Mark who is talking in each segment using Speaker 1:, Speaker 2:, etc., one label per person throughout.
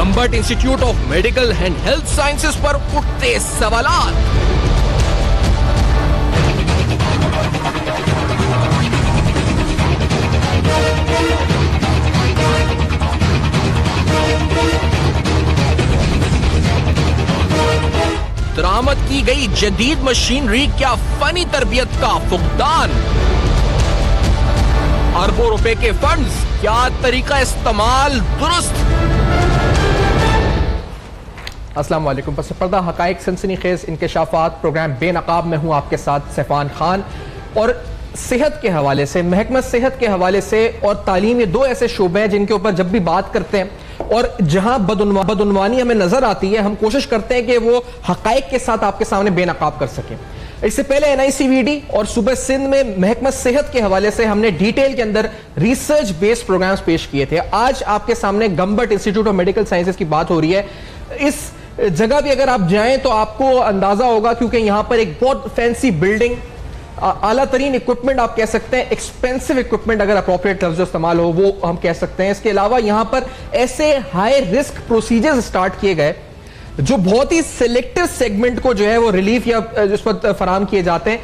Speaker 1: Gambat institute of medical and health sciences पर उठते सवालात। दरामद की गई जदीद मशीनरी, क्या फनी तरबियत का फुकदान। अरबों रुपए के फंड्स, क्या तरीका इस्तेमाल दुरुस्त। अस्सलाम वालेकुम। पस पर्दा हकाइक सनसनीखेज इंकशाफात प्रोग्राम बेनकाब में हूँ आपके साथ सैफान खान। और सेहत के हवाले से, महकमा सेहत के हवाले से और तालीम, ये दो ऐसे शोबे हैं जिनके ऊपर जब भी बात करते हैं और जहां बदउनवानी हमें नजर आती है, हम कोशिश करते हैं कि वो हकाइक के साथ आपके सामने बेनकाब कर सकें। इससे पहले NICVD और सूबे सिंध में महकमा सेहत के हवाले से हमने डिटेल के अंदर रिसर्च बेस्ड प्रोग्राम्स पेश किए थे। आज आपके सामने Gambat institute of medical sciences की बात हो रही है। इस जगह भी अगर आप जाएं तो आपको अंदाजा होगा, क्योंकि यहां पर एक बहुत फैंसी बिल्डिंग, आला तरीन इक्विपमेंट आप कह सकते हैं, एक्सपेंसिव इक्विपमेंट अगर अप्रोप्रिएट लफ्ज इस्तेमाल हो वो हम कह सकते हैं। इसके अलावा यहां पर ऐसे हाई रिस्क प्रोसीजर्स स्टार्ट किए गए जो बहुत ही सिलेक्टिव सेगमेंट को जो है वो रिलीफ या उस पर फराम किए जाते हैं,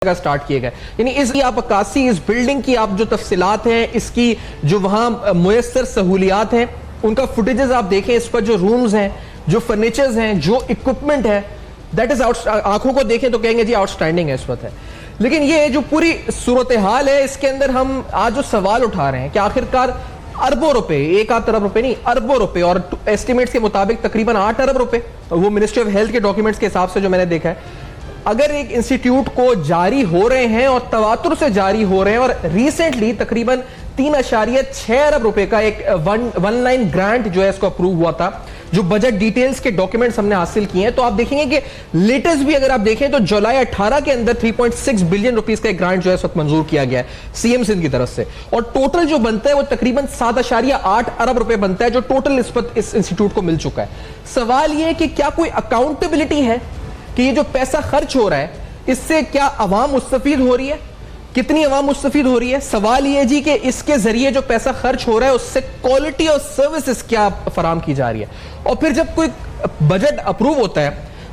Speaker 1: स्टार्ट किए गए। यानी इसकी आप अक्कासी, इस बिल्डिंग की आप जो तफसीलात हैं, इसकी जो वहां मुयस्सर सहूलियात हैं, उनका फुटेजेस आप देखें, इस पर जो रूम्स हैं, जो फर्नीचर्स हैं, जो इक्विपमेंट है, दैट इज आंखों को देखें तो कहेंगे जी आउटस्टैंडिंग है इस वक्त है। लेकिन ये जो पूरी सूरत हाल है, इसके अंदर हम आज जो सवाल उठा रहे हैं कि आखिरकार अरबों रुपए, एक आध अरब रुपए नहीं, अरबों रुपए, और एस्टिमेट्स के मुताबिक तकरीबन 8 अरब रुपए, वो मिनिस्ट्री ऑफ हेल्थ के डॉक्यूमेंट्स के हिसाब से जो मैंने देखा है, अगर एक इंस्टीट्यूट को जारी हो रहे हैं और तवातुर से जारी हो रहे हैं, और रिसेंटली तकरीबन 3.6 अरब रुपए का एक वन लाइन ग्रांट जो है इसको अप्रूव हुआ था, जो बजट डिटेल्स के डॉक्यूमेंट्स हमने हासिल किए हैं, तो आप देखेंगे कि लेटेस्ट भी अगर आप देखें तो जुलाई 18 के अंदर 3.6 बिलियन रुपीस का एक ग्रांट जो है इस वक्त मंजूर किया गया है सीएम सिंध की तरफ से, और टोटल जो बनता है वो तकरीबन 7.8 अरब रुपए बनता है, जो टोटल इस इंस्टीट्यूट को मिल चुका है। सवाल यह है कि क्या कोई अकाउंटेबिलिटी है कि ये जो पैसा खर्च हो रहा है इससे क्या अवाम मुस्तफीद हो रही है, कितनी अवाम मुस्तफीद हो रही है। सवाल यह जी कि इसके जरिए जो पैसा खर्च हो रहा है उससे क्वालिटी और सर्विसेज क्या फराम की जा रही है। और फिर जब कोई बजट अप्रूव होता है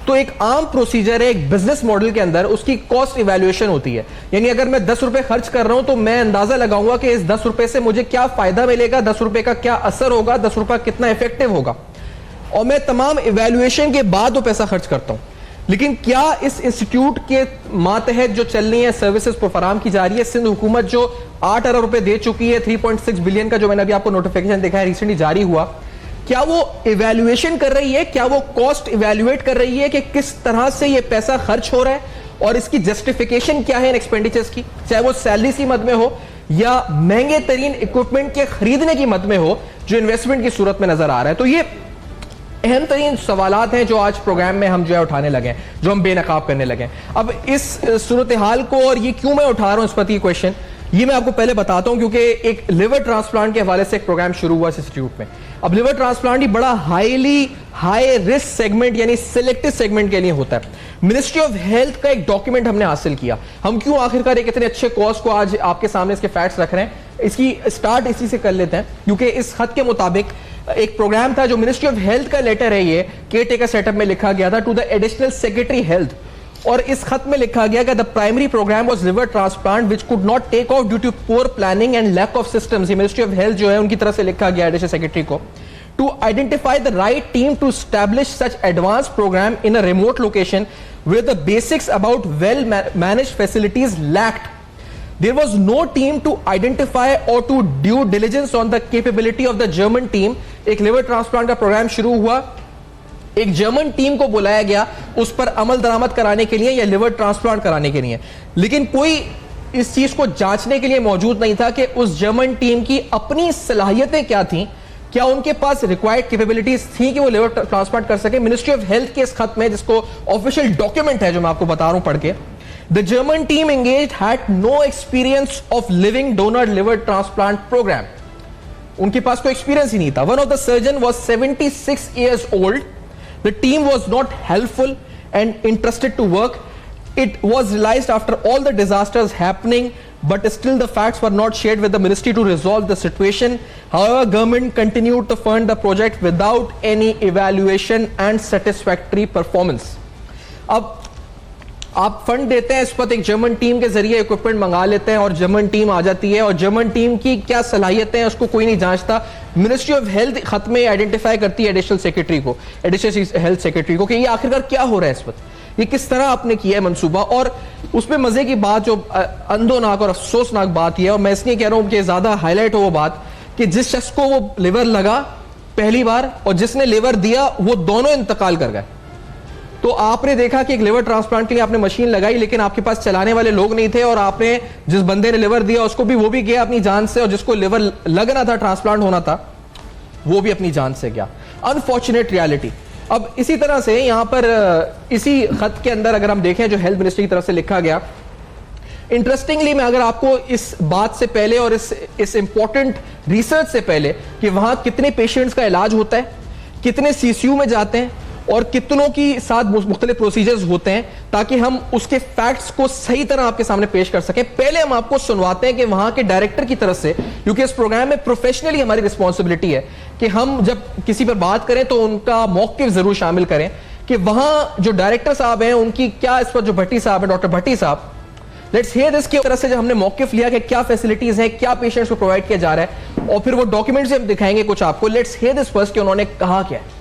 Speaker 1: तो एक आम प्रोसीजर है, एक बिजनेस मॉडल के अंदर उसकी कॉस्ट इवैल्यूएशन होती है। यानी अगर मैं 10 रुपए खर्च कर रहा हूं तो मैं अंदाजा लगाऊंगा कि इस 10 रुपए से मुझे क्या फायदा मिलेगा, 10 रुपए का क्या असर होगा, 10 रुपया कितना इफेक्टिव होगा, और मैं तमाम इवैल्यूएशन के बाद वो पैसा खर्च करता हूं। लेकिन क्या इस इंस्टीट्यूट के मातहत जो चल रही है सर्विसेज को फराम की जा रही है, सिंध हुकूमत जो 8 अरब रुपए दे चुकी है, 3.6 बिलियन का जो मैंने अभी आपको नोटिफिकेशन देखा है रिसेंटली जारी हुआ, क्या वो इवैल्यूएशन कर रही है, क्या वो कॉस्ट इवैल्यूएट कर रही है कि किस तरह से ये पैसा खर्च हो रहा है और इसकी जस्टिफिकेशन क्या है इन एक्सपेंडिचर्स की, चाहे वो सैलरी की मद में हो या महंगे तरीन इक्विपमेंट के खरीदने की मद में हो जो इन्वेस्टमेंट की सूरत में नजर आ रहा है। तो ये अहम तरीन सवालात हैं जो आज प्रोग्राम में हम जो है उठाने लगे हैं, जो हम बेनकाब करने लगे हैं। अब इस सूरत हाल को, और ये क्यों मैं उठा रहा हूं इस पर क्वेश्चन, ये मैं आपको पहले बताता हूं, क्योंकि एक लिवर ट्रांसप्लांट के हवाले से एक प्रोग्राम शुरू हुआ इस इंस्टीट्यूट में। अब लिवर ट्रांसप्लांट ही बड़ा हाई रिस्क सेगमेंट यानी सिलेक्टिव सेगमेंट के लिए होता है। मिनिस्ट्री ऑफ हेल्थ का एक डॉक्यूमेंट हमने हासिल किया। हम क्यों आखिरकार एक इतने अच्छे कॉज को आज आपके सामने इसके फैक्ट्स रख रहे हैं, इसकी स्टार्ट इसी से कर लेते हैं, क्योंकि इस खत के मुताबिक एक प्रोग्राम था जो मिनिस्ट्री ऑफ हेल्थ का लेटर है, ये केयरटेकर सेटअप में लिखा गया था to the additional secretary health, और इस खत में लिखा गया कि the primary programme was liver transplant which could not take off due to poor planning and lack of systems. Ministry of health जो है उनकी तरफ से लिखा गया एडिशनल सेक्रेटरी को, to identify the right team to establish such advance programme in a remote location where the basics about well managed facilities lacked. There was no team to identify or to due diligence on the capability of the German team. एक liver transplant का programme शुरू हुआ, एक German team को बुलाया गया उस पर अमल दरामद कराने के लिए या लिवर ट्रांसप्लांट कराने के लिए, लेकिन कोई इस चीज को जांचने के लिए मौजूद नहीं था कि उस जर्मन टीम की अपनी सलाहियतें क्या थी, क्या उनके पास रिक्वायर्ड कैपेबिलिटीज थी कि वो लिवर ट्रांसप्लांट कर सके। मिनिस्ट्री ऑफ हेल्थ के इस खत में, जिसको ऑफिशियल डॉक्यूमेंट है जो मैं आपको बता रहा हूं पढ़ के, the German team engaged had no experience of living donor liver transplant programme. उनके पास कोई एक्सपीरियंस ही नहीं था। One of the surgeon was 76 years old. The team was not helpful and interested to work. It was realized after all the disasters happening but still the facts were not shared with the ministry to resolve the situation. However, government continued to fund the project without any evaluation and satisfactory performance. अब आप fund देते हैं इस पर, एक German team के जरिए equipment मंगा लेते हैं और जर्मन टीम आ जाती है, और जर्मन टीम की क्या सलाहियतें हैं उसको कोई नहीं जांचता। मिनिस्ट्री ऑफ हेल्थ खत में आइडेंटिफाई करती है एडिशनल हेल्थ सेक्रेटरी को कि ये आखिरकार क्या हो रहा है इस वक्त, ये किस तरह आपने किया है मंसूबा। और उसमें मजे की बात, जो अंदोनाक और अफसोसनाक बात यह है, और मैं इसलिए कह रहा हूं कि ज्यादा हाईलाइट हो वो बात, कि जिस शख्स को वो लिवर लगा पहली बार और जिसने लिवर दिया वो दोनों इंतकाल कर गए। तो आपने देखा कि एक लिवर ट्रांसप्लांट के लिए आपने मशीन लगाई, लेकिन आपके पास चलाने वाले लोग नहीं थे, और आपने जिस बंदे ने लिवर दिया उसको भी, वो भी गया अपनी जान से, और जिसको लिवर लगना था, ट्रांसप्लांट होना था, वो भी अपनी जान से गया। Unfortunate reality. अब इसी तरह से यहां पर इसी खत के अंदर अगर हम देखें जो हेल्थ मिनिस्ट्री की तरफ से लिखा गया, इंटरेस्टिंगली मैं अगर आपको इस बात से पहले और इस इंपॉर्टेंट रिसर्च से पहले कि वहां कितने पेशेंट्स का इलाज होता है, कितने सीसीयू में जाते हैं और कितनों की साथ मुख्तलिफ प्रोसीजर्स होते हैं, ताकि हम उसके फैक्ट्स को सही तरह आपके सामने पेश कर सकें, पहले हम आपको सुनवाते हैं कि वहां के डायरेक्टर की तरफ से, क्योंकि इस प्रोग्राम में प्रोफेशनली हमारी रिस्पॉन्सिबिलिटी है कि हम जब किसी पर बात करें तो उनका मौक़िफ़ जरूर शामिल करें, कि वहां जो डायरेक्टर साहब हैं उनकी क्या, इस पर जो भट्टी साहब है, डॉक्टर भट्टी साहब, लेट्स हियर दिस की तरफ से जब हमने मौक़िफ़ लिया कि क्या फैसिलिटीज हैं, क्या पेशेंट्स को प्रोवाइड किया जा रहा है, और फिर वो डॉक्यूमेंट्स हम दिखाएंगे कुछ आपको। लेट्स हियर दिस फर्स्ट कि उन्होंने कहा क्या है।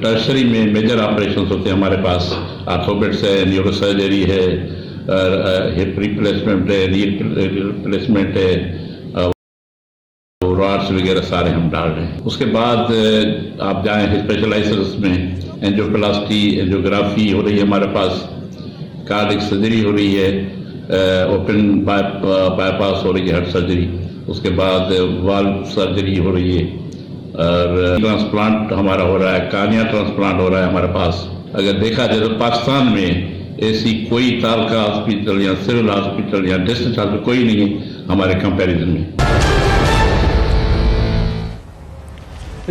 Speaker 2: टर्शरी में मेजर ऑपरेशन होते हैं हमारे पास, आर्थोपेडिक्स है, न्यूरोसर्जरी है, हिप रिप्लेसमेंट है, नी रिप्लेसमेंट है, रॉड्स वगैरह सारे हम डाल रहे हैं। उसके बाद आप जाएं स्पेशलाइजर्स में, एंजियोप्लास्टी, एंजियोग्राफी हो रही है हमारे पास, कार्डियक सर्जरी हो रही है, ओपन बाईपास हो रही है, हार्ट सर्जरी, उसके बाद वाल्व सर्जरी हो रही है, और ट्रांसप्लांट हमारा हो रहा है, कार्निया ट्रांसप्लांट हो रहा है हमारे पास। अगर देखा जाए तो पाकिस्तान में ऐसी कोई तालका हॉस्पिटल या सिविल हॉस्पिटल या डिस्ट्रिक्ट हॉस्पिटल कोई नहीं है हमारे कंपैरिजन में।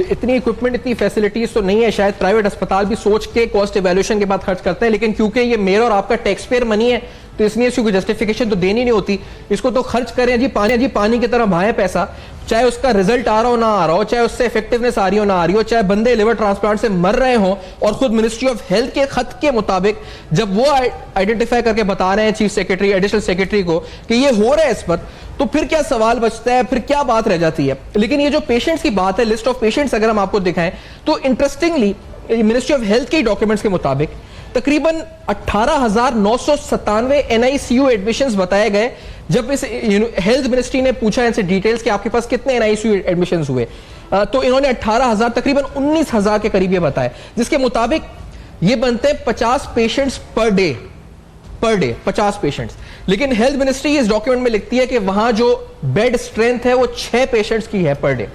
Speaker 1: इतनी इक्विपमेंट, इतनी फैसिलिटीज तो नहीं है, शायद प्राइवेट अस्पताल भी सोच के कॉस्ट इवैल्यूएशन के बाद खर्च करते हैं, लेकिन क्योंकि ये मेरा और आपका टैक्स पेयर मनी है तो इसलिए इसकी कोई जस्टिफिकेशन तो देनी नहीं होती, इसको तो खर्च करें जी, पानी की तरह बहाएं पैसा, चाहे उसका रिजल्ट आ रहा हो ना आ रहा हो, चाहे उससे इफेक्टिवनेस आ रही हो ना आ रही हो, चाहे बंदे लिवर ट्रांसप्लांट से मर रहे हो, और खुद मिनिस्ट्री ऑफ हेल्थ के खत के मुताबिक जब वो आइडेंटिफाई करके बता रहे हैं चीफ सेक्रेटरी, एडिशनल सेक्रेटरी को कि ये हो रहा है इस पर, तो फिर क्या सवाल बचता है, फिर क्या बात रह जाती है। लेकिन ये जो पेशेंट्स की बात है, लिस्ट ऑफ पेशेंट्स अगर हम आपको दिखाएं तो इंटरेस्टिंगली मिनिस्ट्री ऑफ हेल्थ के डॉक्यूमेंट्स के मुताबिक तकरीबन 18,997 एनआईसीयू एडमिशंस बताए गए। जब इस हेल्थ मिनिस्ट्री ने पूछा इनसे डिटेल्स कि आपके पास कितने एनआईसीयू एडमिशंस हुए, तो इन्होंने 18,000 तकरीबन 19,000 के करीब ये बताया, जिसके मुताबिक ये बनते हैं 50 पेशेंट्स पर डे 50 पेशेंट्स। लेकिन हेल्थ मिनिस्ट्री इस डॉक्यूमेंट में लिखती है कि वहां जो बेड स्ट्रेंथ है वो 6 पेशेंट्स की है पर डे।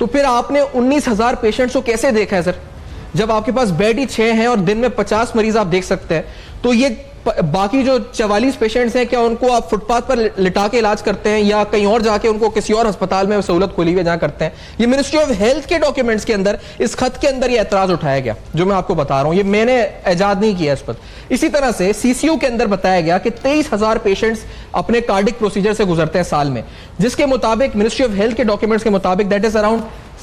Speaker 1: तो फिर आपने 19,000 पेशेंट्स को कैसे देखा है सर, जब आपके पास बेड ही 6 हैं और दिन में 50 मरीज आप देख सकते हैं, तो ये बाकी जो 44 पेशेंट्स हैं, क्या उनको आप फुटपाथ पर लिटा के इलाज करते हैं या कहीं और जाके उनको किसी और अस्पताल में सहूलत खोली हुई जहां करते हैं? ये मिनिस्ट्री ऑफ हेल्थ के डॉक्यूमेंट्स के अंदर, इस खत के अंदर ये एतराज उठाया गया, जो मैं आपको बता रहा हूं, ये मैंने इजाद नहीं किया इस पर। इसी तरह से सीसीयू के अंदर बताया गया कि 23,000 पेशेंट्स अपने कार्डिक प्रोसीजर से गुजरते हैं साल में, जिसके मुताबिक मिनिस्ट्री ऑफ हेल्थ के डॉक्यूमेंट्स के मुताबिक that is around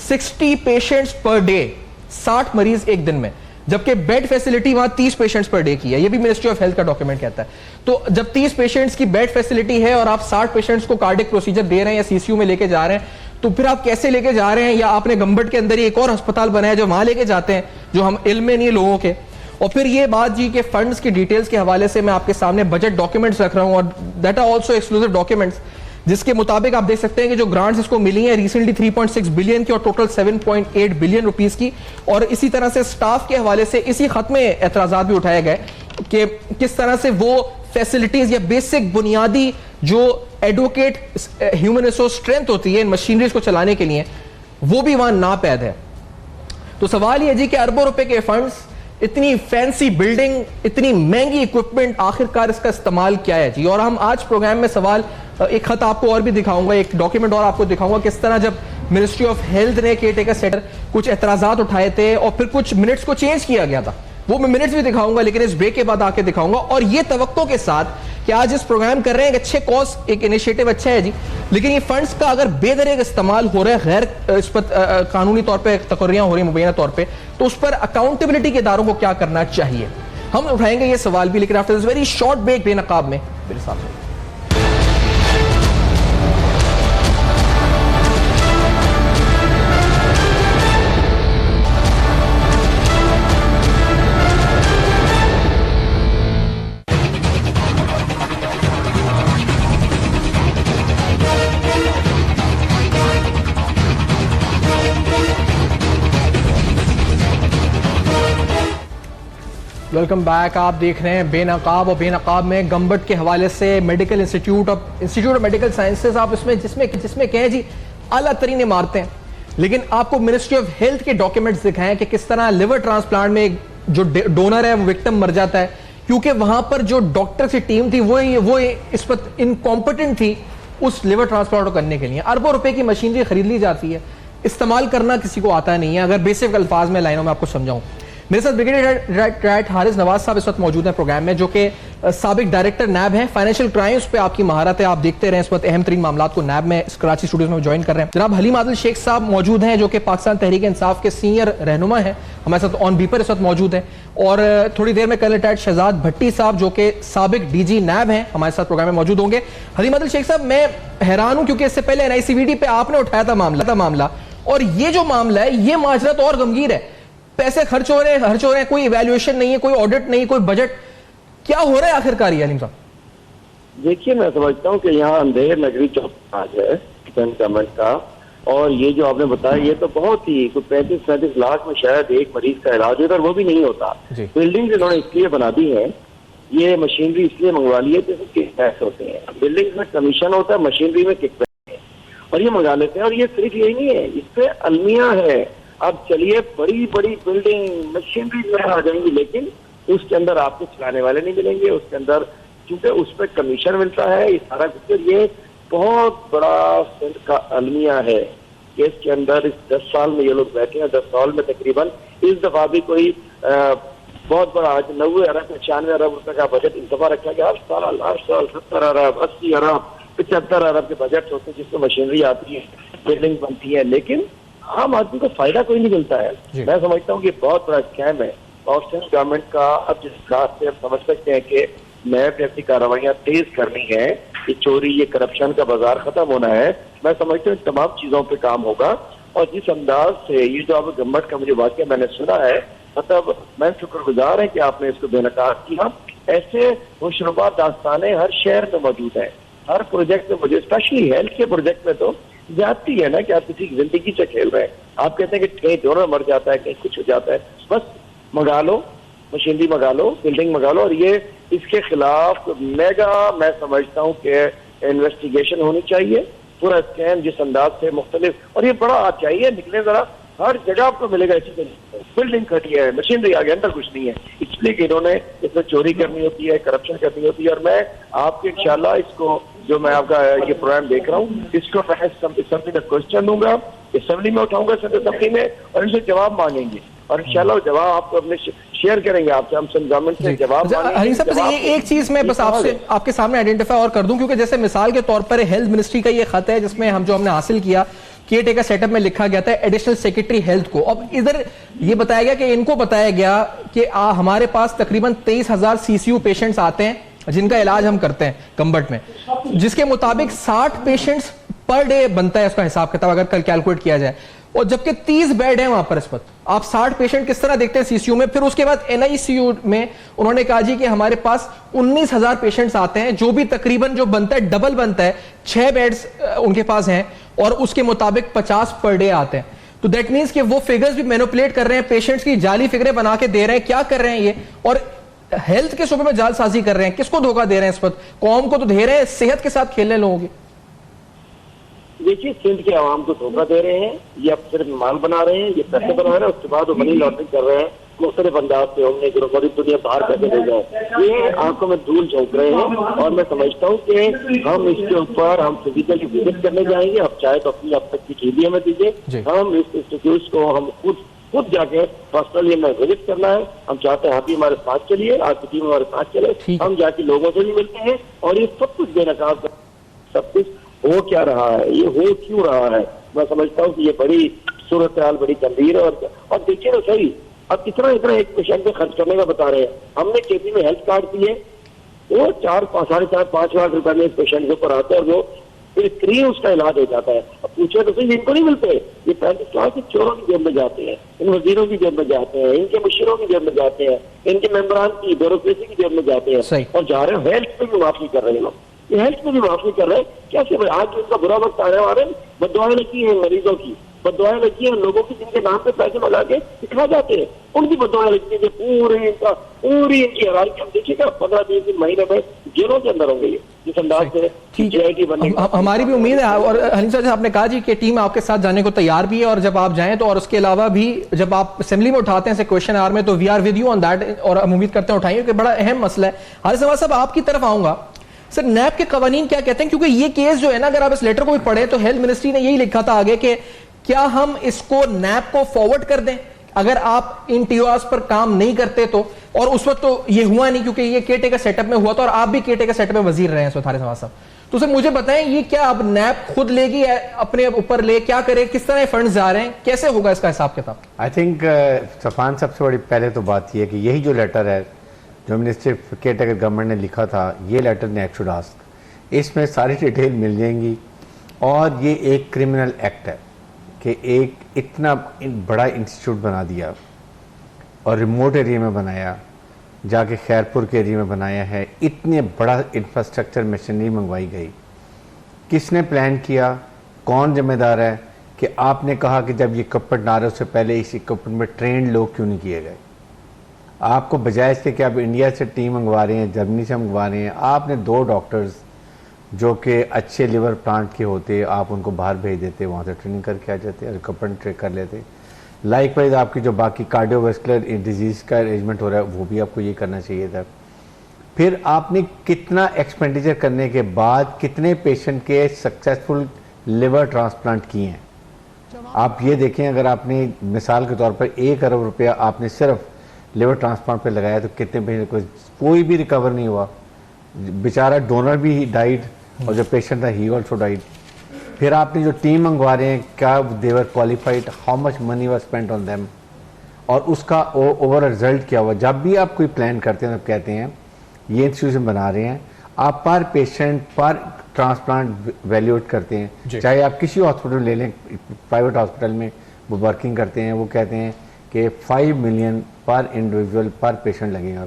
Speaker 1: 60 patients per day, 60 मरीज एक दिन में, जबकि बेड फैसिलिटी वहां 30 पेशेंट्स पर डे की है। ये भी मिनिस्ट्री ऑफ हेल्थ का डॉक्यूमेंट कहता है। तो जब 30 पेशेंट्स की बेड फैसिलिटी है और आप 60 पेशेंट्स को कार्डिक प्रोसीजर दे रहे हैं या सीसीयू में लेके जा रहे हैं, तो फिर आप कैसे लेके जा रहे हैं? या आपने गंबट के अंदर ही एक और अस्पताल बनाया जो वहां लेके जाते हैं, जो हम इल्म में नहीं है लोगों के। और फिर ये बात जी के फंड्स की डिटेल्स के हवाले से मैं आपके सामने बजट डॉक्यूमेंट्स रख रहा हूं, और that are also exclusive documents, जिसके मुताबिक आप देख सकते हैं कि जो ग्रांट्स इसको मिली हैं रिसेंटली 3.6 बिलियन की और टोटल 7.8 बिलियन रुपीस की। और इसी तरह से स्टाफ के हवाले से इसी खत में एतराजात भी उठाए गए कि किस तरह से वो फैसिलिटीज या बेसिक बुनियादी जो एडवोकेट ह्यूमन रिसोर्स स्ट्रेंथ होती है इन मशीनरीज को चलाने के लिए, वो भी वहां नापैद है। तो सवाल यह जी कि अरबों रुपए के फंड्स, इतनी फैंसी बिल्डिंग, इतनी महंगी इक्विपमेंट, आखिरकार इसका इस्तेमाल क्या है जी? और हम आज प्रोग्राम में सवाल, एक खत आपको और भी दिखाऊंगा, एक डॉक्यूमेंट और आपको दिखाऊंगा किस तरह जब मिनिस्ट्री ऑफ हेल्थ ने केयरटेकर सेक्टर कुछ एतराजात उठाए थे और फिर कुछ मिनट्स को चेंज किया गया था, वो मैं मिनट्स भी दिखाऊंगा, लेकिन इस ब्रेक के बाद आके दिखाऊंगा। और ये तवक्को के साथ कि आज इस प्रोग्राम कर रहे हैं, एक अच्छे कॉज, एक इनिशिएटिव अच्छा है जी, लेकिन ये फंड्स का अगर बेदरेग इस्तेमाल हो रहा है, गैर इस पर कानूनी तौर पर तकर्रियां हो रही है मुबैना तौर पर, तो उस पर अकाउंटेबिलिटी के इदारों को क्या करना चाहिए? हम उठाएंगे ये सवाल भी, लेकिन after this very short break बेनकाब में मेरे सामने। Welcome back. आप देख रहे हैं बेनकाब, और बेनकाब में गंबट के हवाले से medical institute of medical sciences, आप इसमें जिसमें कहें जी आला तरीन इमारतें, लेकिन आपको मिनिस्ट्री ऑफ हेल्थ के डॉक्यूमेंट्स दिखाएं कि किस तरह लिवर ट्रांसप्लांट में जो डोनर है वो विक्टिम मर जाता है, क्योंकि वहां पर जो डॉक्टर की टीम थी वो इस पर इनकॉम्पिटेंट थी उस लिवर ट्रांसप्लांट को करने के लिए। अरबों रुपए की मशीनरी खरीद ली जाती है, इस्तेमाल करना किसी को आता नहीं है। अगर बेसिक अल्फाज में लाइनों में आपको समझाऊं, मेरे साथ ब्रिगेडियर हारिस नवाज साहब इस वक्त मौजूद हैं प्रोग्राम में, जो कि साबिक डायरेक्टर नैब हैं। फाइनेंशियल क्राइम्स पे आपकी महारत है, आप देखते रहे इस वक्त अहम तरीन मामलों को नैब में कराची स्टूडियोज में ज्वाइन कर रहे हैं। जनाब हलीम आदिल शेख साहब मौजूद हैं, जो कि पाकिस्तान तहरीक इंसाफ के सीनियर रहनुमा हैं, हमारे साथ ऑन बीपर इस वक्त मौजूद हैं। और थोड़ी देर में कर्नल रिटायर्ड शहजाद भट्टी साहब, जो कि साबिक डीजी नैब हैं, हमारे साथ प्रोग्राम में मौजूद होंगे। हलीम आदिल शेख साहब, मैं हैरान हूं क्योंकि इससे पहले NICVD पे आपने उठाया था मामला, और ये जो मामला है ये माजरा तो और गंभीर है। पैसे खर्च हो रहे हैं, कोई इवैल्यूएशन नहीं है, कोई ऑडिट नहीं, कोई बजट, क्या हो रहा है आखिरकार ये हलीम साहब?
Speaker 3: देखिए, मैं समझता हूँ कि यहाँ अंधेर नगरी चौपाल है गवर्नमेंट का, और ये जो आपने बताया ये तो बहुत ही 35-37 लाख में शायद एक मरीज का इलाज होता है, वो भी नहीं होता। बिल्डिंग इन्होंने इसलिए बना दी है, ये मशीनरी इसलिए मंगवा ली है जैसे किकबैक्स होते हैं। बिल्डिंग में कमीशन होता है, मशीनरी में किकबैक है, और ये मंगा लेते हैं। और ये सिर्फ यही नहीं है, इससे अलमिया है। अब चलिए बड़ी बड़ी बिल्डिंग मशीनरी जो आ जाएंगी, लेकिन उसके अंदर आपको चलाने वाले नहीं मिलेंगे, उसके अंदर क्योंकि उस पर कमीशन मिलता है, ये सारा कुछ। ये बहुत बड़ा सिंध का अलमिया है कि इसके अंदर इस 10 साल में ये लोग बैठे हैं। 10 साल में तकरीबन इस दफा भी कोई बहुत बड़ा 90 अरब 96 अरब रुपए का बजट इस दफा रखा गया। हर साल 70 अरब 80 अरब 75 अरब के बजट होते हैं जिसमें मशीनरी आती है, बिल्डिंग बनती है, लेकिन आम आदमी को फायदा कोई नहीं मिलता है। मैं समझता हूँ कि बहुत बड़ा स्कैम है, और सेंट्रल गवर्नमेंट का अब जिस हिसाब से हम समझ सकते हैं कि नैब ने अपनी कार्रवाइयाँ तेज करनी है, ये चोरी ये करप्शन का बाजार खत्म होना है। मैं समझता हूँ तमाम चीजों पे काम होगा। और जिस अंदाज से ये जो अब गवर्नमेंट का मुझे वाक्य मैंने सुना है, मतलब मैं शुक्रगुजार है कि आपने इसको बेनकाब किया। ऐसे खुशनुमा दास्तानें हर शहर में मौजूद है, हर प्रोजेक्ट में। मुझे स्पेशली हेल्थ के प्रोजेक्ट में तो ज्यादती है ना कि आप किसी की जिंदगी से खेल रहे हैं। आप कहते हैं कि कहीं डोनर मर जाता है, कहीं कुछ हो जाता है, बस मंगा लो, मशीनरी मंगा लो, बिल्डिंग मंगा लो। और ये इसके खिलाफ मेगा मैं समझता हूँ कि इन्वेस्टिगेशन होनी चाहिए। पूरा स्कैम जिस अंदाज से मुख्तलिफ, और ये बड़ा चाहिए निकले जरा, हर जगह आपको मिलेगा इसी तरह। बिल्डिंग घटी है, मशीनरी आ गया, अंदर कुछ नहीं है, इसलिए कि इन्होंने इसमें चोरी करनी होती है, करप्शन करनी होती है। और मैं आपके इंशाल्लाह इसको जो मैं आपका ये प्रोग्राम देख रहा हूँ, इसको मैं असेंबली में क्वेश्चन दूंगा, असेंबली में उठाऊंगा, असेंबली में, और इनसे जवाब मांगेंगे, और इंशाल्लाह जवाब आपको अपने शेयर करेंगे आपसे, हम गवर्नमेंट से जवाब मांगेंगे।
Speaker 1: एक चीज मैं बस आपके सामने आइडेंटिफाई और कर दूं, क्योंकि जैसे मिसाल के तौर पर हेल्थ मिनिस्ट्री का ये खत है जिसमें हमने हासिल किया, केयर टेकर सेटअप में लिखा गया था एडिशनल सेक्रेटरी हेल्थ को। अब इधर ये बताया गया कि इनको बताया गया कि हमारे पास तकरीबन 23,000 CCU पेशेंट्स आते हैं जिनका इलाज हम करते हैं गंबट में, जिसके मुताबिक 60 पेशेंट्स पर डे बनता है उसका हिसाब किताब अगर कल कैलकुलेट किया जाए, और जबकि 30 बेड है वहां पर इस वक्त। आप 60 पेशेंट किस तरह देखते हैं CCU में? फिर उसके बाद NICU में उन्होंने कहा जी कि हमारे पास 19,000 पेशेंट्स आते हैं, जो भी तकरीबन जो बनता है डबल बनता है, 6 बेड्स उनके पास हैं, और उसके मुताबिक 50 पर डे आते हैं। तो दैट मीन्स कि वो फिगर्स भी मैनिपुलेट कर रहे हैं, पेशेंट्स की जाली फिगरें बना के दे रहे हैं। क्या कर रहे हैं ये? और हेल्थ के शोबे में जालसाजी कर रहे हैं। किसको धोखा दे रहे हैं इस वक्त? कौम को तो दे रहे हैं, सेहत के साथ खेल रहे हैं लोगों की।
Speaker 3: देखिए, सिंध के आवाम को धोखा दे रहे हैं, ये अब सिर्फ माल बना रहे हैं, ये पैसे बना रहे हैं, उसके बाद वो मनी लॉन्ड्रिंग कर रहे हैं मुख्तलिफ अंदाज से। हमने पूरी दुनिया बाहर पैसे दे जाए, ये आंखों में धूल झोंक रहे हैं। और मैं समझता हूँ कि हम इसके ऊपर हम फिजिकली विजिट करने जाएंगे। आप चाहे तो अपनी अब तक की चीजें हमें दीजिए, हम इस इंस्टीट्यूट को हम खुद खुद जाके पर्सनली हमें विजिट करना है। हम चाहते हैं आप भी हमारे साथ चलिए, आपकी टीम हमारे साथ चले, हम जाके लोगों से भी मिलते हैं और ये सब कुछ बेनकाब सब कुछ हो क्या रहा है, ये हो क्यों रहा है। मैं समझता हूँ कि ये बड़ी सूरत हाल बड़ी गंभीर है। और देखिए ना सही, अब इतना एक पेशेंट पे खर्च करने का बता रहे हैं। हमने केपी में हेल्थ कार्ड दिए, वो 4-5 लाख रुपए में एक पेशेंट के ऊपर आते हैं और वो फ्री उसका इलाज हो जाता है। अब पूछे तो सही, इनको नहीं मिलते, ये 35 लाख के चोरों की जेब में जाते हैं, इन वजीरों की जेब में जाते हैं, इनके मुशीरों की जेब में जाते हैं, इनके मेंबरान की ब्यूरोक्रेसी की जेब में जाते हैं और जा रहे हैं हेल्थ पे भी माफी कर रहे हैं लोग, ये हेल्थ पे भी माफी कर रहे हैं। कैसे भाई, आज उनका बुरा वक्त आने वाले बददुआएं लगी है मरीजों की, बददुआएं लगी है लोगों की जिनके नाम पे पैसे मंगा के दिखा जाते हैं, उनकी बददुआएं लगती है। पूरी इनकी हराई हम देखिएगा 15-20 दिन महीने में जेलों के अंदर होंगे ये, जिस अंदाज से JIT बनने।
Speaker 1: हमारी भी उम्मीद है। और हनीफ साहब आपने कहा जी कि टीम आपके साथ जाने को तैयार भी है और जब आप जाएं तो, और उसके अलावा भी जब आप असेंबली में उठाते हैं क्वेश्चन आवर में, तो we are with you on that और हम उम्मीद करते हैं उठाएंगे कि बड़ा अहम मसला है। हारिस नवाज साहब आपकी तरफ आऊंगा। सर नैब के कवानीन क्या कहते हैं, क्योंकि ये केस जो है ना, अगर आप इस लेटर को भी पढ़े तो हेल्थ मिनिस्ट्री ने यही लिखा था आगे कि क्या हम इसको नैब को फॉरवर्ड कर दें अगर आप इन TORs पर काम नहीं करते तो। और उस वक्त तो ये हुआ नहीं क्योंकि ये केटेकर सेटअप में हुआ था और आप भी केटेकर सेटअप में वजीर रहे हैं हारिस नवाज साहब। तो सर मुझे बताएं, ये क्या अब नैब खुद लेगी अपने ऊपर ले, क्या करे, किस तरह फंड जा रहे हैं, कैसे होगा इसका हिसाब किताब?
Speaker 4: आई थिंक सफान सबसे बड़ी पहले तो बात यह है कि यही जो लेटर है जो मिनिस्ट्री केटेकर गवर्नमेंट ने लिखा था, ये लेटर नेक्स्ट शुड आस्क, इसमें सारी डिटेल मिल जाएंगी। और ये एक क्रिमिनल एक्ट है कि एक इतना बड़ा इंस्टीट्यूट बना दिया और रिमोट एरिया में बनाया, जाके खैरपुर के एरिया में बनाया है, इतने बड़ा इंफ्रास्ट्रक्चर मशीनरी मंगवाई गई। किसने प्लान किया, कौन जिम्मेदार है कि आपने कहा कि जब ये इक्विपमेंट ना रहे उससे पहले इस इक्विपमेंट में ट्रेंड लोग क्यों नहीं किए गए? आपको बजाय इसके कि आप इंडिया से टीम मंगवा रहे हैं, जर्मनी से मंगवा रहे हैं, आपने 2 डॉक्टर्स जो कि अच्छे लिवर प्लांट के होते, आप उनको बाहर भेज देते, वहाँ से ट्रेनिंग करके आ जाते और इक्विपमेंट ट्रेक कर लेते। लाइकवाइज आपकी जो बाकी कार्डियोवैस्कुलर डिजीज़ का अरेंजमेंट हो रहा है वो भी आपको ये करना चाहिए था। फिर आपने कितना एक्सपेंडिचर करने के बाद कितने पेशेंट के सक्सेसफुल लिवर ट्रांसप्लांट किए हैं आप ये देखें। अगर आपने मिसाल के तौर पर 1 अरब रुपया आपने सिर्फ लिवर ट्रांसप्लांट पे लगाया तो कितने पेशेंट को कोई भी रिकवर नहीं हुआ, बेचारा डोनर भी डाइड और जो पेशेंट था ही ऑल्सो डाइड। फिर आपने जो टीम मंगवा रहे हैं, क्या they were qualified, how much money was spent on them, और उसका ओवर रिजल्ट क्या हुआ। जब भी आप कोई प्लान करते हैं तो कहते हैं ये इंस्टीट्यूशन बना रहे हैं, आप पर पेशेंट पर ट्रांसप्लांट वैल्यूएट करते हैं। चाहे आप किसी हॉस्पिटल ले लें, प्राइवेट हॉस्पिटल में वो वर्किंग करते हैं, वो कहते हैं कि 5 मिलियन पर इंडिविजुअल पर पेशेंट लगेगा।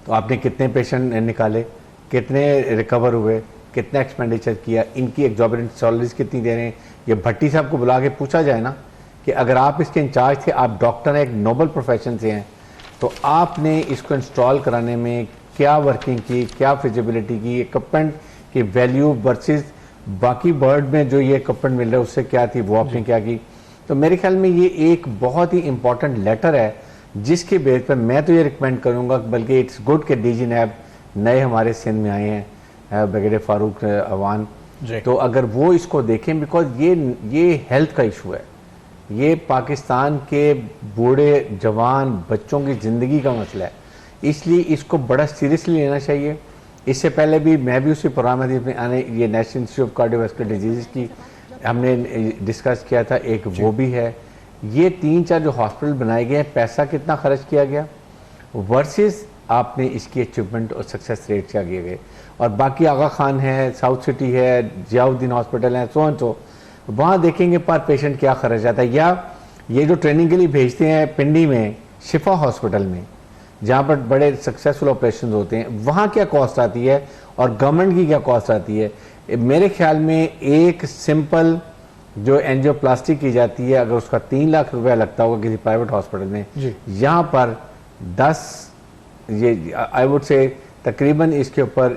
Speaker 4: तो आपने कितने पेशेंट निकाले, कितने रिकवर हुए, कितना एक्सपेंडिचर किया, इनकी एग्जॉर्बिटेंट सैलरीज कितनी दे रहे हैं। ये भट्टी साहब को बुला के पूछा जाए ना कि अगर आप इसके इंचार्ज थे, आप डॉक्टर हैं, एक नोबल प्रोफेशन से हैं, तो आपने इसको इंस्टॉल कराने में क्या वर्किंग की, क्या फिजिबिलिटी की, इक्विपमेंट की वैल्यू वर्सेस बाकी वर्ल्ड में जो ये इक्विपमेंट मिल रहा है उससे क्या थी, वो आपने क्या की। तो मेरे ख्याल में ये एक बहुत ही इंपॉर्टेंट लेटर है जिसके बेस पर मैं तो ये रिकमेंड करूँगा, बल्कि इट्स गुड कि DG नैब नए हमारे सिंध में आए हैं, ब्रिगेडियर फारूक अवान, तो अगर वो इसको देखें, बिकॉज ये हेल्थ का इशू है, ये पाकिस्तान के बूढ़े जवान बच्चों की ज़िंदगी का मसला है, इसलिए इसको बड़ा सीरियसली लेना चाहिए। इससे पहले भी मैं भी उसी प्रोग्राम में आने, ये national institute of cardiovascular disease की हमने डिस्कस किया था, एक वो भी है। ये 3-4 जो हॉस्पिटल बनाए गए हैं, पैसा कितना खर्च किया गया वर्सेस आपने इसकी अचीवमेंट और सक्सेस रेट क्या किए गए। और बाकी आगा खान है, साउथ सिटी है, जियाउद्दीन हॉस्पिटल है, सो वहाँ देखेंगे पर पेशेंट क्या खर्च आता है। या ये जो ट्रेनिंग के लिए भेजते हैं पिंडी में शिफा हॉस्पिटल में, जहाँ पर बड़े सक्सेसफुल ऑपरेशन होते हैं, वहाँ क्या कॉस्ट आती है और गवर्नमेंट की क्या कॉस्ट आती है। मेरे ख्याल में एक सिंपल जो एंजियोप्लास्टी की जाती है, अगर उसका 3 लाख रुपया लगता होगा किसी प्राइवेट हॉस्पिटल में, यहाँ पर 10 ये आई वुड से तकरीबन इसके ऊपर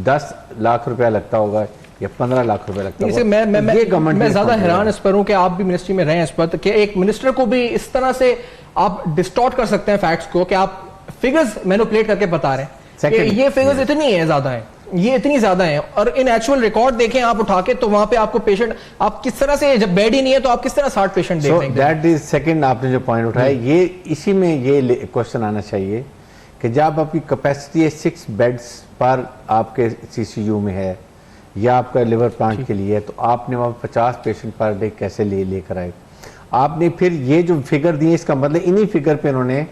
Speaker 4: 10 लाख रुपया लगता होगा या 15 लाख रुपया लगता होगा।
Speaker 1: मैं ज्यादा हैरान इस पर हूं कि आप भी मिनिस्ट्री में रहे हैं इस पर, कि एक मिनिस्टर को भी इस तरह से आप डिस्टॉर्ट कर सकते हैं फैक्ट्स को, कि आप फिगर्स मैनिपुलेट करके बता रहे हैं कि ये फिगर्स इतनी है, ज्यादा है। ये इतनी ज्यादा है, और इन एक्चुअल रिकॉर्ड देखें आप उठा के, तो वहां पे आपको पेशेंट, आप किस तरह से, जब बेड ही नहीं है तो आप किस तरह 60 पेशेंट देख रहे हैं?
Speaker 4: दैट इज सेकंड आपने जो पॉइंट उठाया, ये इसी में ये क्वेश्चन आना चाहिए कि जब आपकी कैपेसिटी है 6 बेड्स पर आपके सीसीयू में है या आपका लिवर प्लांट के लिए है, तो आपने वहाँ 50 पेशेंट पर डे कैसे लेकर आए? आपने फिर ये जो फिगर दी है, इसका मतलब इन्हीं फिगर पे उन्होंने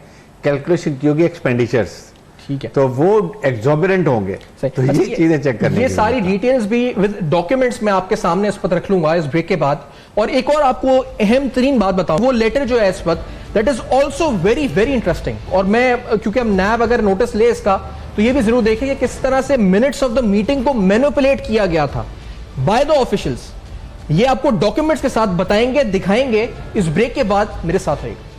Speaker 4: कैलकुलेशन की होगी एक्सपेंडिचर्स,
Speaker 1: ठीक है,
Speaker 4: तो वो एक्सॉर्बिटेंट होंगे। तो ये चीजें चेक करने,
Speaker 1: ये सारी डिटेल्स भी विद डॉक्यूमेंट्स में आपके सामने इस वक्त रख लूंगा इस ब्रेक के बाद। और एक और आपको अहम तरीन बात बताऊं, वो लेटर जो है इस वक्त, that is also very very interesting. और मैं, क्योंकि हम नैब अगर नोटिस ले इसका, तो ये भी जरूर देखें कि किस तरह से मिनट्स ऑफ द मीटिंग को मैनिपुलेट किया गया था बाय द ऑफिशियल्स। ये आपको डॉक्यूमेंट्स के साथ बताएंगे, दिखाएंगे इस ब्रेक के बाद। मेरे साथ रहिएगा।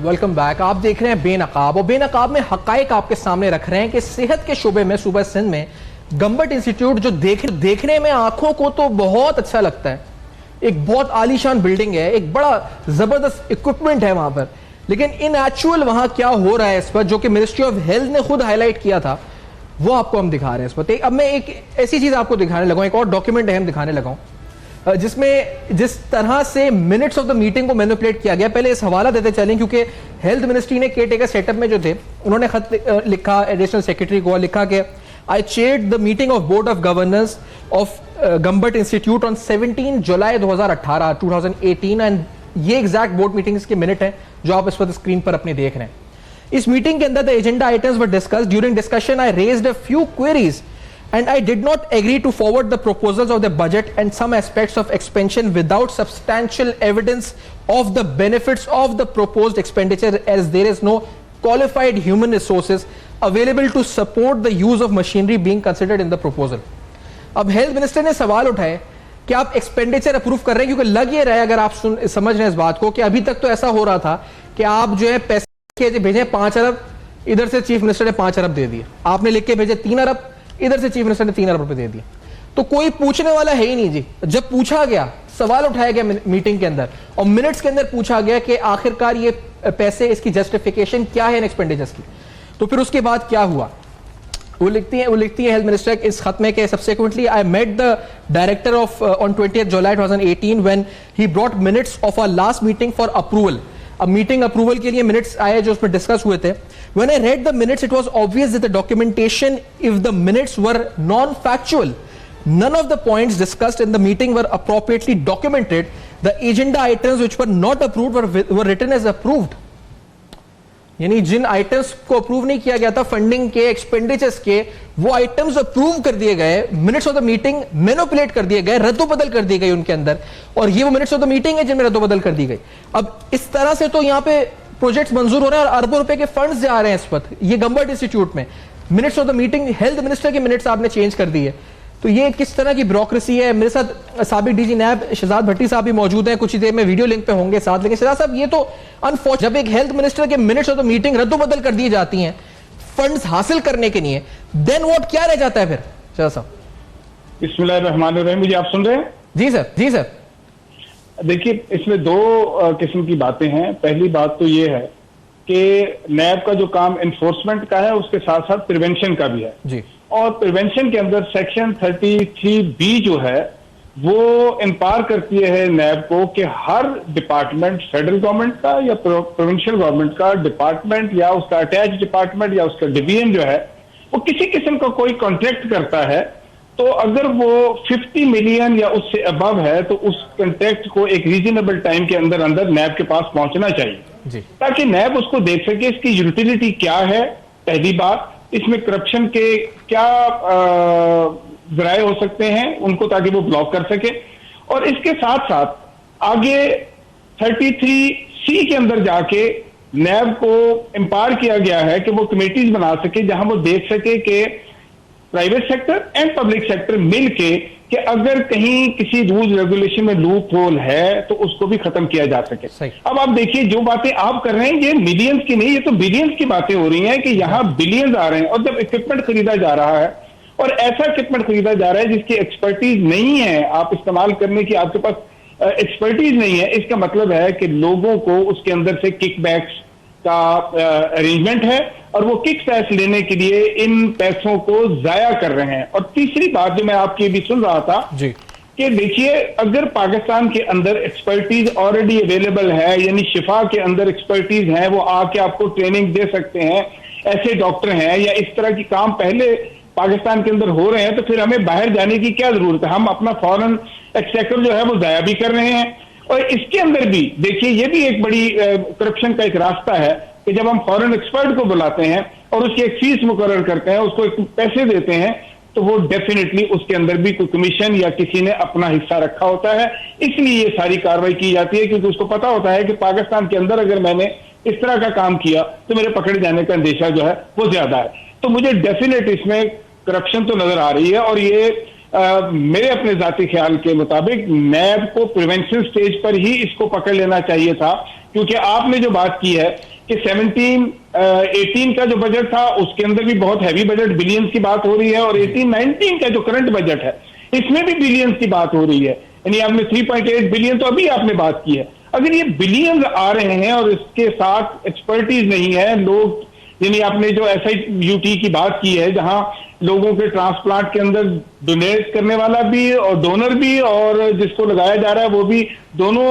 Speaker 1: Welcome back. आप देख रहे हैं बेनकाब, और बेनकाब में हकायक आपके सामने रख रहे हैं कि सेहत के शोबे में सूबा सिंध में गंबट इंस्टीट्यूट जो देखने में आंखों को तो बहुत अच्छा लगता है, एक बहुत आलीशान बिल्डिंग है, एक बड़ा जबरदस्त इक्विपमेंट है वहां पर, लेकिन इन एक्चुअल वहां क्या हो रहा है इस पर, जो कि मिनिस्ट्री ऑफ हेल्थ ने खुद हाईलाइट किया था, वो आपको हम दिखा रहे हैं इस पर। अब मैं एक ऐसी चीज आपको दिखाने लगा हूं, एक और डॉक्यूमेंट अहम दिखाने लगा हूं, जिसमें जिस तरह से मिनट्स ऑफ द मीटिंग को मैनिपुलेट किया गया। पहले इस हवाला देते चलें, क्योंकि हेल्थ मिनिस्ट्री ने केयरटेकर सेटअप में जो थे, उन्होंने खत लिखा एडिशनल सेक्रेटरी को, लिखा कि I chaired the meeting of board of governance of Gambat institute on 17 July 2018 and ये एग्जैक्ट बोर्ड मीटिंग्स के मिनट हैं जो आप इस वक्त स्क्रीन पर अपने देख रहे हैं। इस मीटिंग के अंदर the agenda items were discussed. During discussion I raised a few queries and I did not agree to forward the proposals of the budget and some aspects of expansion without substantial evidence of the benefits of the proposed expenditure, as there is no qualified human resources available to support the use of machinery being considered in the proposal. अब health minister ने सवाल उठाए कि आप expenditure approve कर रहे हैं, क्योंकि लग ये रहा है, अगर आप समझ रहे हैं इस बात को, कि अभी तक तो ऐसा हो रहा था कि आप जो है पैसे भेजे 5 अरब, इधर से चीफ मिनिस्टर ने 5 अरब दे दिए, आपने लिख के भेजे 3 अरब, इधर से चीफ मिनिस्टर ने 3 अरब रुपए दे दिए, तो कोई पूछने वाला है ही नहीं जी। जब पूछा गया, सवाल उठाया गया मीटिंग के अंदर और मिनट्स के अंदर पूछा गया कि आखिरकार ये पैसे, इसकी जस्टिफिकेशन क्या है इन एक्सपेंडिचर्स की, तो फिर उसके बाद क्या हुआ, वो लिखती है हेल्थ मिनिस्टर इस खत में कि subsequently I met the director of on 20 July 2018 when he brought minutes of our last meeting for approval. अब मीटिंग अप्रूवल के लिए मिनट्स आए जो उसमें डिस्कस हुए थे। When I read the minutes, it was obvious that the documentation, if the minutes were non-factual, none of the points discussed in the meeting were appropriately documented. The agenda items which were not approved were written as approved. यानी जिन items को approve नहीं किया गया था, funding के, expenditures के, वो items approve कर दिए गए, minutes of the meeting manipulate कर दिए गए, रद्दोबदल कर दी गई उनके अंदर, और ये वो मिनट्स ऑफ द मीटिंग है जिनमें रद्दोबदल कर दी गई। अब इस तरह से तो यहाँ पे प्रोजेक्ट्स मंजूर हो रहे हैं और अरबों रुपए के फंड्स जा रहे हैं इस वक्त ये गंबट इंस्टीट्यूट में। Minutes of the meeting, health minister के मिनट्स आपने चेंज कर दिए, तो ये किस तरह की ब्यूरोक्रेसी है। मेरे साथ साबिक डीजी नैब शहजाद भट्टी साहब भी मौजूद हैं, कुछ ही देर में वीडियो लिंक पे होंगे साथ। लेकिन शहजाद साहब, ये तो अनफॉर्चुनेट, जब एक हेल्थ मिनिस्टर के मिनट्स ऑफ द मीटिंग रद्दोबदल कर दी जाती हैं फंड्स हासिल करने के लिए, देन व्हाट, क्या रह जाता है फिर शहजाद साहब?
Speaker 5: बिस्मिल्लाहिर्रहमानिर्रहीम। मुझे आप सुन रहे हैं?
Speaker 1: जी सर, जी सर।
Speaker 5: देखिए, इसमें 2 किस्म की बातें हैं। पहली बात तो ये है कि नैब का जो काम एनफोर्समेंट का है, उसके साथ साथ प्रिवेंशन का भी है
Speaker 1: जी। और
Speaker 5: प्रिवेंशन के अंदर सेक्शन 33B जो है वो एम्पावर करती है नैब को कि हर डिपार्टमेंट, फेडरल गवर्नमेंट का या प्रोविंशियल गवर्नमेंट का डिपार्टमेंट या उसका अटैच डिपार्टमेंट या उसका डिवीजन जो है, वो किसी किस्म का कोई कॉन्ट्रैक्ट करता है, तो अगर वो 50 मिलियन या उससे अबव है तो उस कॉन्ट्रैक्ट को एक रीजनेबल टाइम के अंदर अंदर नैब के पास पहुंचना चाहिए
Speaker 1: जी,
Speaker 5: ताकि नैब उसको देख सके इसकी यूटिलिटी क्या है, पहली बात, इसमें करप्शन के क्या जराए हो सकते हैं उनको, ताकि वो ब्लॉक कर सके। और इसके साथ साथ आगे 33C के अंदर जाके नैब को एम्पावर किया गया है कि वो कमेटीज बना सके जहां वो देख सके कि private sector and public sector मिलके कि अगर कहीं किसी रूल रेगुलेशन में लूप होल है तो उसको भी खत्म किया जा सके। अब आप देखिए जो बातें आप कर रहे हैं ये मिलियंस की नहीं, ये तो बिलियंस की बातें हो रही हैं कि यहाँ बिलियंस आ रहे हैं। और जब इक्विपमेंट खरीदा जा रहा है और ऐसा इक्विपमेंट खरीदा जा रहा है जिसकी एक्सपर्टीज नहीं है, आप इस्तेमाल करने की आपके पास एक्सपर्टीज नहीं है, इसका मतलब है कि लोगों को उसके अंदर से किकबैक्स का अरेंजमेंट है और वो किक टैक्स लेने के लिए इन पैसों को जाया कर रहे हैं। और तीसरी बात जो मैं आपकी भी सुन रहा था
Speaker 1: जी
Speaker 5: कि देखिए अगर पाकिस्तान के अंदर एक्सपर्टीज ऑलरेडी अवेलेबल है, यानी शिफा के अंदर एक्सपर्टीज है, वो आके आपको ट्रेनिंग दे सकते हैं, ऐसे डॉक्टर हैं या इस तरह की काम पहले पाकिस्तान के अंदर हो रहे हैं, तो फिर हमें बाहर जाने की क्या जरूरत है? हम अपना फॉरेन एक्सचेकर जो है वो जाया भी कर रहे हैं। और इसके अंदर भी देखिए ये भी एक बड़ी करप्शन का एक रास्ता है कि जब हम फॉरेन एक्सपर्ट को बुलाते हैं और उसकी एक फीस मुकर्रर करते हैं, उसको एक पैसे देते हैं, तो वो डेफिनेटली उसके अंदर भी कोई कमीशन या किसी ने अपना हिस्सा रखा होता है। इसलिए ये सारी कार्रवाई की जाती है क्योंकि उसको पता होता है कि पाकिस्तान के अंदर अगर मैंने इस तरह का काम किया तो मेरे पकड़े जाने का अंदेशा जो है वो ज्यादा है। तो मुझे डेफिनेट इसमें करप्शन तो नजर आ रही है और ये मेरे अपने जाती ख्याल के मुताबिक नैब को प्रिवेंशन स्टेज पर ही इसको पकड़ लेना चाहिए था, क्योंकि आपने जो बात की है कि 17-18 का जो बजट था उसके अंदर भी बहुत हैवी बजट बिलियंस की बात हो रही है और 18-19 का जो करंट बजट है इसमें भी बिलियंस की बात हो रही है। यानी आपने 3.8 बिलियन तो अभी आपने बात की है। अगर ये बिलियंस आ रहे हैं और इसके साथ एक्सपर्टीज नहीं है, लोग यानी आपने जो SIUT की बात की है जहां लोगों के ट्रांसप्लांट के अंदर डोनेट करने वाला भी और डोनर भी और जिसको लगाया जा रहा है वो भी दोनों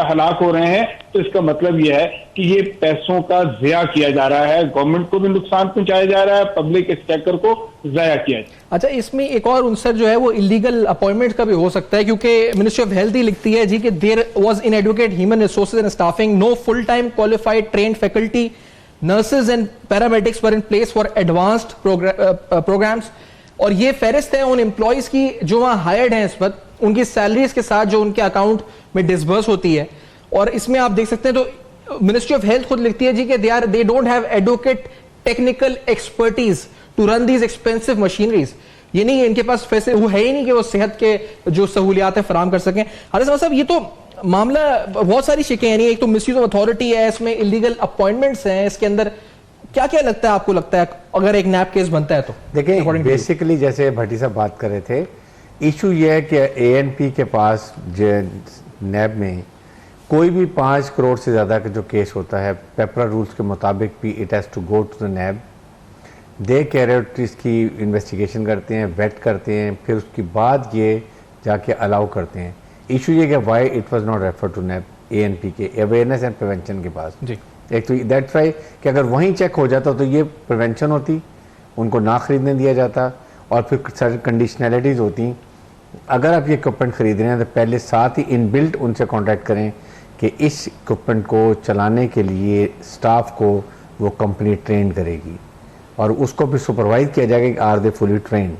Speaker 5: हलाक हो रहे हैं, तो इसका मतलब यह है कि ये पैसों का ज़या किया जा रहा है, गवर्नमेंट को भी नुकसान पहुंचाया जा रहा है, पब्लिक एक्सचेकर को ज़ाया किया जा रहा है।
Speaker 1: अच्छा, इसमें एक और उनसर जो है वो इलीगल अपॉइंटमेंट का भी हो सकता है, क्योंकि मिनिस्ट्री ऑफ हेल्थ ही लिखती है जी कि there was inadequate human resources and staffing, no full time qualified trained faculty, nurses and paramedics were in place for advanced programmes. और ये फहरिस्त है उन एम्प्लॉयज की जो वहां हायर्ड हैं इस वक्त, उनकी सैलरीज के साथ जो उनके अकाउंट में डिसबर्स होती है। और इसमें आप देख सकते हैं तो मिनिस्ट्री ऑफ हेल्थ खुद लिखती है जी कि they don't have adequate technical expertise to run these expensive machineries. ये नहीं है इनके पास पैसे, वो है ही नहीं कि वो सेहत के जो सहूलियात है फराम कर सकें। हारिस साहब, ये तो मामला बहुत सारी शिकें, यानी एक तो मिसयूज ऑफ अथॉरिटी है, इसमें इलीगल अपॉइंटमेंट्स हैं, इसके अंदर क्या क्या लगता है आपको, लगता है अगर एक नैब केस बनता है तो?
Speaker 4: देखिए बेसिकली जैसे भट्टी साहब बात कर रहे थे, इशू ये है कि ANP के पास नैब में कोई भी 5 करोड़ से ज़्यादा का जो केस होता है पेपरा रूल्स के मुताबिक भी it has to go to the NAB. They carried इसकी इन्वेस्टिगेशन करते हैं, वेट करते हैं, फिर उसके बाद ये जाके अलाउ करते हैं। इशू ये कि why it was not refer to NAB ANP के अवेयरनेस एंड प्रिवेंशन के पास
Speaker 1: जी।
Speaker 4: एक तो दैट्स वाई कि अगर वहीं चेक हो जाता तो ये प्रिवेंशन होती, उनको ना खरीदने दिया जाता और फिर सारी कंडीशनैलिटीज़ होती। अगर आप ये इक्विपमेंट खरीद रहे हैं तो पहले साथ ही इनबिल्ट उनसे कॉन्टैक्ट करें कि इस इक्विपमेंट को चलाने के लिए स्टाफ को वो कंपनी ट्रेन करेगी और उसको भी सुपरवाइज किया जाएगा कि are they fully trained.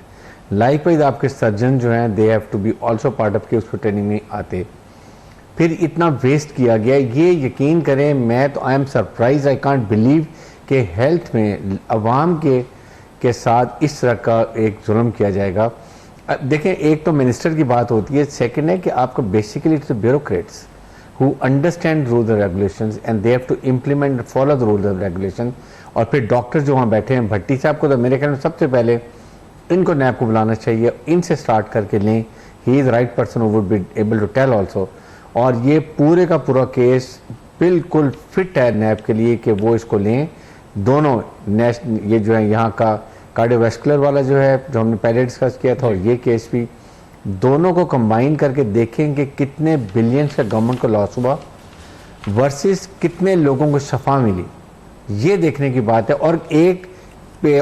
Speaker 4: Likewise आपके सर्जन जो हैं they have to be also part of के उसको ट्रेनिंग में आते। फिर इतना वेस्ट किया गया, ये यकीन करें मैं तो I am surprise, I can't believe कि हेल्थ में अवाम के साथ इस तरह का एक जुल्म किया जाएगा। देखें, एक तो मिनिस्टर की बात होती है, सेकंड है कि आपको basically it's bureaucrats who understand rules and regulations and they have to implement follow the rules and regulation. और फिर डॉक्टर जो वहाँ बैठे हैं, भट्टी साहब को तो मेरे ख्याल में सबसे पहले इनको नैब को बुलाना चाहिए, इनसे स्टार्ट करके लें। He is right person who would be able to tell also. और ये पूरे का पूरा केस बिल्कुल फिट है नैब के लिए कि वो इसको लें। दोनों ये जो है यहाँ का कार्डियोवैस्कुलर वाला जो है जो हमने पहले डिस्कस किया था और ये केस भी, दोनों को कंबाइन करके देखें कि कितने बिलियंस का गवर्नमेंट को लॉस हुआ वर्सेस कितने लोगों को शफा मिली, ये देखने की बात है। और एक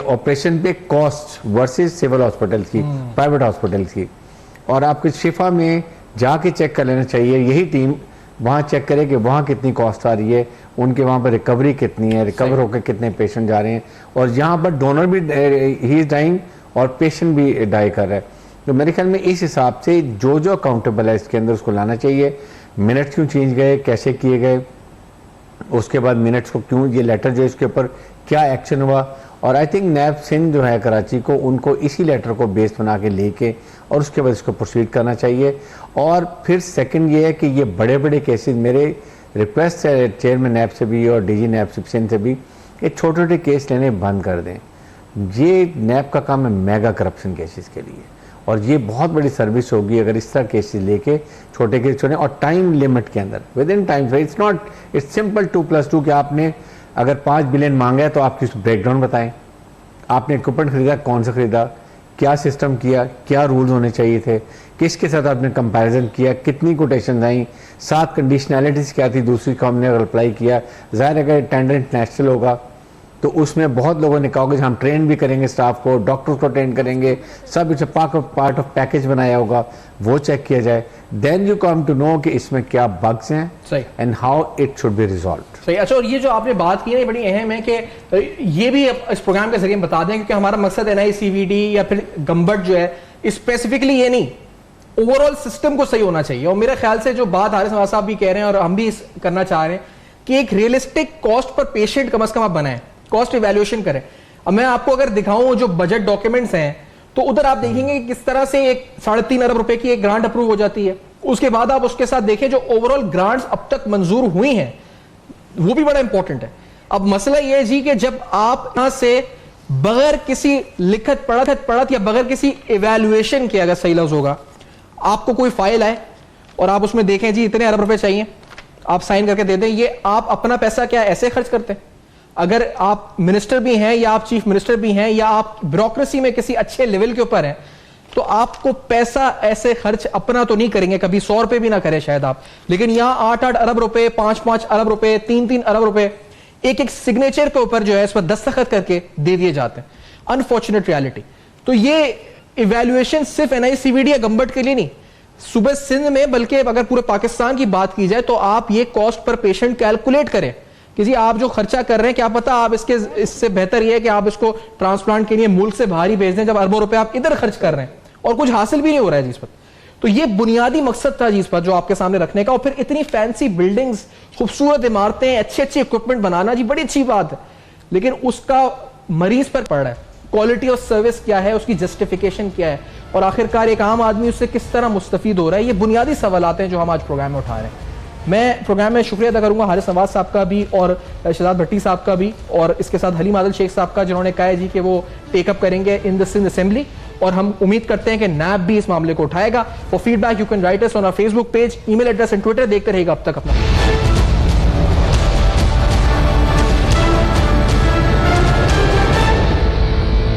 Speaker 4: ऑपरेशन पे कॉस्ट वर्सेस सिविल हॉस्पिटल्स की, प्राइवेट हॉस्पिटल्स की। और आपके शिफा में जाके चेक कर लेना चाहिए, यही टीम वहाँ चेक करे कि वहाँ कितनी कॉस्ट आ रही है, उनके वहाँ पर रिकवरी कितनी है, रिकवर होकर कितने पेशेंट जा रहे हैं। और यहाँ पर डोनर भी ही इज़ डाइंग और पेशेंट भी डाई कर रहा है। तो मेरे ख्याल में इस हिसाब से जो जो अकाउंटेबल है इसके अंदर उसको लाना चाहिए। मिनट्स क्यों चेंज गए, कैसे किए गए, उसके बाद मिनट्स को क्यों, ये लेटर जो इसके ऊपर क्या एक्शन हुआ और आई थिंक नैब सिंध जो है कराची को, उनको इसी लेटर को बेस बना के लेके और उसके बाद इसको प्रोसीड करना चाहिए। और फिर सेकंड ये है कि ये बड़े बड़े केसेस, मेरे रिक्वेस्ट है चेयरमैन नैब से भी और डीजी नैब सिंध से भी, ये छोटे छोटे केस लेने बंद कर दें। ये नैब का काम है मेगा करप्शन केसेस के लिए, और ये बहुत बड़ी सर्विस होगी अगर इस तरह केसेस लेके छोटे केस छोड़ें और टाइम लिमिट के अंदर, with in time. It's not, it's simple 2+2 कि आपने अगर 5 बिलियन मांगा है तो आपकी ब्रेकडाउन बताएं, आपने इक्विपमेंट खरीदा, कौन सा खरीदा, क्या सिस्टम किया, क्या रूल्स होने चाहिए थे, किसके साथ आपने कंपैरिजन किया, कितनी कोटेशन आई, 7 कंडीशनैलिटीज़ क्या थी दूसरी को हमने अप्लाई किया। ज़ाहिर अगर टेंडर इंटरनेशनल होगा तो उसमें बहुत लोगों ने कहा कि हम ट्रेन भी करेंगे स्टाफ को, डॉक्टर को ट्रेन करेंगे, सब इट्स पार्ट ऑफ पैकेज बनाया होगा, वो चेक किया जाए। Then you come to know कि इसमें क्या बग्स हैं and how it should be resolved.
Speaker 1: सही। अच्छा, और ये जो आपने बात की है ये बड़ी अहम है कि ये भी इस प्रोग्राम के जरिए बता दें, क्योंकि हमारा मकसद NICVD या फिर गंबट जो है स्पेसिफिकली ये नहीं, ओवरऑल सिस्टम को सही होना चाहिए। और मेरे ख्याल से जो बात हारिस नवाज साहब भी कह रहे हैं और हम भी करना चाह रहे हैं कि एक रियलिस्टिक कॉस्ट पर पेशेंट कम से कम आप बनाएं, कॉस्ट इवैल्यूएशन करें। अब मैं आपको अगर दिखाऊं जो बजट डॉक्यूमेंट्स हैं तो उधर आप देखेंगे कि किस तरह से एक 3.5 अरब रुपए की एक ग्रांट अप्रूव हो जाती है। उसके बाद आप उसके साथ देखें जो ओवरऑल ग्रांट्स अब तक मंजूर हुई हैं वो भी बड़ा इंपॉर्टेंट है। अब मसला यह है जी कि जब आप यहां से बगैर किसी लिखत पढ़त या बगैर किसी इवैल्यूएशन के, अगर सही लफ्ज होगा, आपको कोई फाइल आए और आप उसमें देखें जी इतने अरब रुपए चाहिए, आप साइन करके दे दें, ये आप अपना पैसा क्या ऐसे खर्च करते हैं? अगर आप मिनिस्टर भी हैं या आप चीफ मिनिस्टर भी हैं या आप ब्यूरोक्रेसी में किसी अच्छे लेवल के ऊपर हैं तो आपको पैसा ऐसे खर्च अपना तो नहीं करेंगे, कभी 100 रुपए भी ना करें शायद आप, लेकिन यहां 8-8 अरब रुपए, 5-5 अरब रुपए, 3-3 अरब रुपए एक सिग्नेचर के ऊपर जो है इस पर दस्तखत करके दे दिए जाते हैं। Unfortunate reality. तो ये इवैल्यूएशन सिर्फ NICVD या गंबट के लिए नहीं, सूबे सिंध में बल्कि अगर पूरे पाकिस्तान की बात की जाए तो आप ये कॉस्ट पर पेशेंट कैलकुलेट करें कि जी आप जो खर्चा कर रहे हैं क्या पता आप इससे बेहतर ये है कि आप इसको ट्रांसप्लांट के लिए मुल्क से बाहर ही भेज दें, जब अरबों रुपए आप इधर खर्च कर रहे हैं और कुछ हासिल भी नहीं हो रहा है जिस पर। तो ये बुनियादी मकसद था जिस पर जो आपके सामने रखने का। और फिर इतनी फैंसी बिल्डिंग्स, खूबसूरत इमारतें, अच्छे इक्विपमेंट बनाना जी बड़ी अच्छी बात है, लेकिन उसका मरीज पर पड़ रहा है। क्वालिटी ऑफ सर्विस क्या है, उसकी जस्टिफिकेशन क्या है, और आखिरकार एक आम आदमी उससे किस तरह मुस्तफीद हो रहा है। ये बुनियादी सवालात हैं जो हम आज प्रोग्राम में उठा रहे हैं। मैं प्रोग्राम में शुक्रिया अदा करूंगा हारिस नवाज साहब का भी और शहजाद भट्टी साहब का भी, और इसके साथ हलीम आदिल शेख साहब का, जिन्होंने कहा है जी कि वो टेकअप करेंगे इन द सिंध असेंबली, और हम उम्मीद करते हैं कि नैब भी इस मामले को उठाएगा। For feedback you can write us on our Facebook page, email address and Twitter. देखते रहिएगा अब तक अपना